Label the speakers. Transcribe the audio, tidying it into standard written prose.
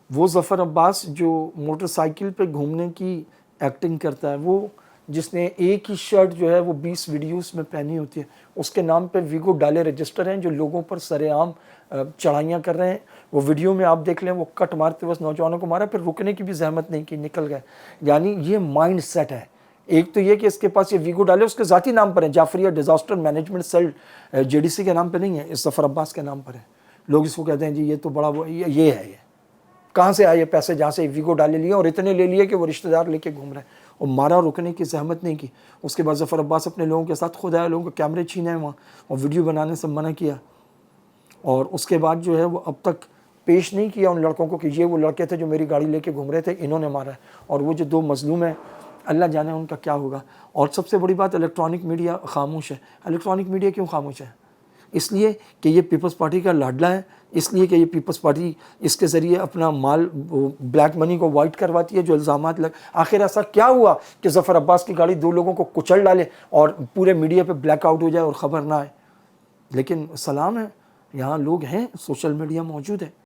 Speaker 1: وہ ظفر عباس جو motor cycle پہ گھومنے کی ایکٹنگ کرتا ہے، وہ جس نے ایک ہی شرٹ جو ہے وہ 20 ویڈیوز میں پہنی ہوتی ہے، اس کے نام پہ ویگو ڈالے رجسٹر ہیں جو لوگوں پر سر عام چڑھائیاں کر رہے ہیں۔ وہ ویڈیو میں آپ دیکھ لیں، وہ کٹ مارتے بس نوجوانوں کو مارا، پھر رکنے کی بھی زحمت نہیں کی، نکل گئے۔ یعنی یہ مائنڈ سیٹ ہے۔ ایک تو یہ کہ اس کے پاس یہ ویگو ڈالے اس کے ذاتی نام پر ہیں، Jafaria disaster management cell JDC کے نام پہ نہیں ہے، اس ظفر عباس کے نام پر ہے۔ لوگ اس کو کہتے ہیں جی یہ تو بڑا یہ ہے، یہ کہاں سے آئے پیسے، جہاں سے ویگو ڈالے لیے اور اتنے لے لیے کہ وہ رشتہ دار لے کے گھوم رہے ہیں، اور مارا، رکنے کی زحمت نہیں کی۔ اس کے بعد ظفر عباس اپنے لوگوں کے ساتھ خود آیا، لوگوں کے کیمرے چھینے ہیں وہاں اور ویڈیو بنانے سے منع کیا، اور اس کے بعد جو ہے وہ اب تک پیش نہیں کیا ان لڑکوں کو کہ یہ وہ لڑکے تھے جو میری گاڑی لے کے گھوم رہے تھے، انہوں نے مارا ہے، اور وہ جو 2 مظلوم ہیں اللہ جانے ان کا کیا ہوگا۔ اور سب سے بڑی بات، الیکٹرانک میڈیا خاموش ہے۔ الیکٹرانک میڈیا کیوں خاموش ہے؟ اس لیے کہ یہ پیپلز پارٹی کا لاڈلا ہے، اس لیے کہ یہ پیپلز پارٹی اس کے ذریعے اپنا مال، بلیک منی کو وائٹ کرواتی ہے، جو الزامات آخر ایسا کیا ہوا کہ ظفر عباس کی گاڑی 2 لوگوں کو کچل ڈالے اور پورے میڈیا پہ بلیک آؤٹ ہو جائے اور خبر نہ آئے؟ لیکن سلام ہے، یہاں لوگ ہیں، سوشل میڈیا موجود ہے۔